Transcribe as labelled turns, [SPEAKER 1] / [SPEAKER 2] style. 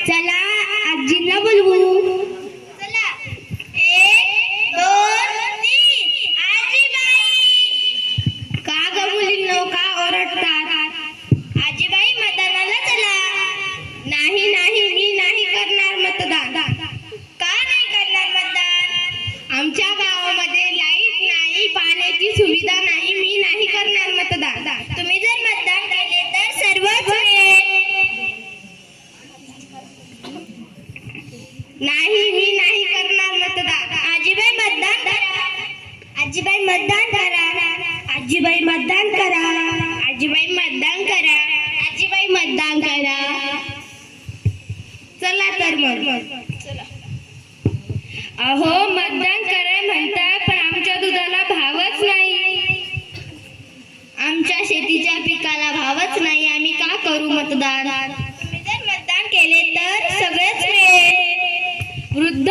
[SPEAKER 1] चला आजींना बोलवू. चला 1 2 3 आजीबाई. का ग मुलींनो का ओरडतात? आजीबाई मतदानाला चला. नाही नाही मी नाही करणार मतदान. का नाही करणार मतदान? आमच्या गावामध्ये लाईट नाही, पाण्याची सुविधा नाही, मी नाही करणार मतदान. तुम्ही जर मतदान केले तर सर्वच नाही मी नाही करणार मतदान. आजीबाई मतदान करा. आजीबाई मतदान करा. आजीबाई मतदान करा. आजीबाई मतदान करा. आजीबाई मतदान करा. चला तर मग चला. अहो मतदान करा म्हणता पण आमच्या दुधाला भावच नाही, आमच्या शेतीच्या पिकाला भावच नाही. आम्ही का करू मतदान? तुम्ही जर मतदान केले तर सगळेच मिळेल. वृद्ध